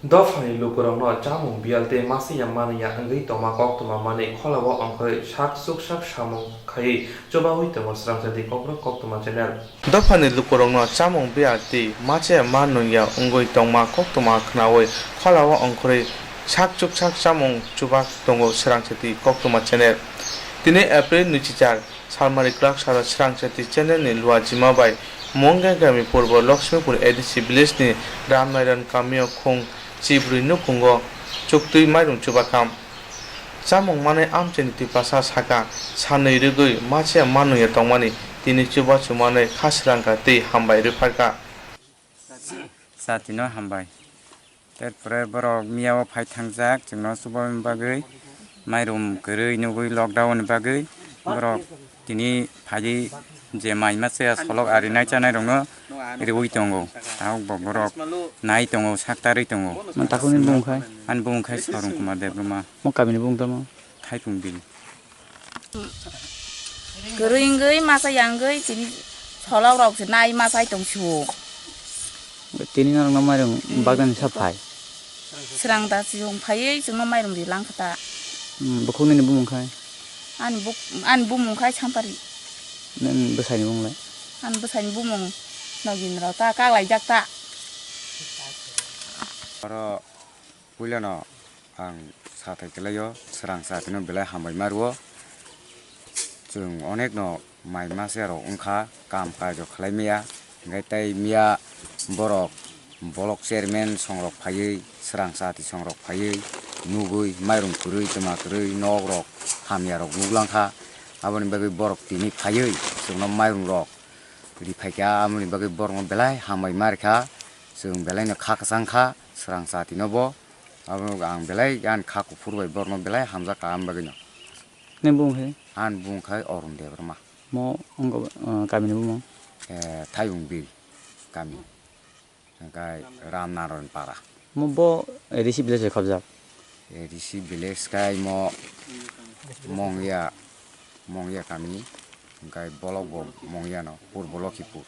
Dofani lukurangno chamung bialte masi yamani ya angri toma kok toma mane kholawo angkhoi sak suk sak samung khai coba hui toma srang sadi kokro kok toma channel. Dofani lukurangno chamung bialte mache manu ya angoi toma kok toma khnawoi kholawo angkhoi sak suk sak samung chuba tongo srang sadi kok toma channel. Tini April nuchichar salmari klak sara srang sadi channel ni luwa jima bai Monga Gami Purbo Lakshmipur ADC village ni Ramnairan Kamio Khong Chibri Nukungo Chuktui Mairung Chubakam Samung Mane Amcheniti Pasa Saka Sanai Rugui Mache Manu ya Tongmani Tini Chuba Chumane Khasrangka Ti Hambai Ruparka Satino Hambai Terpore Borok Miawa Pai Tangjak Jengno Subam Bagui Mairum Gurui Nugui Lockdown Bagui Borok Tini Pai je mai mase solok ari nai chanai rongo riwi tongo tau borok nai tongo saktari tongo man takuni bungkai an bungkai sarung kuma debruma mo kabini bungtamo thai pungbil Gering masa yang gei sini solok rok senai masa tongsu tini nang namarung bagan sapai serang ta siung pai jeng nomai rong di lang kata bakuni ni bungkai an bumung kai champari nen besai ni bunglai an besain bumung nagin rata ka lai jak ta aro puilano ang sathai kelayo serang satino belai hambai maruo jeng onek no mai mase ro ungkha kam kajo khlaimia ngai tai mia borok bolok chairman songrok phaiei serang sati songrok phaiei nugui mairung kurui tama kurui nogrok hamia rok nuglangkha aboni bagi borok tini phaiei sungno mairung rok ri phaika amoni bagi borok belai hamai markha sung belai no kha kasangkha serang sati nobo aboni ang belai gan kha kufur bai borok belai hamja ka am bagi no nen bungkai an bungkai orun debrma mo ongko kabini bumong thayung bil kami angkai ramnaron para mo bo risi bila khabjak risi village kai mo mongya kami angkai bolok bo mongya no purbo Lokhipur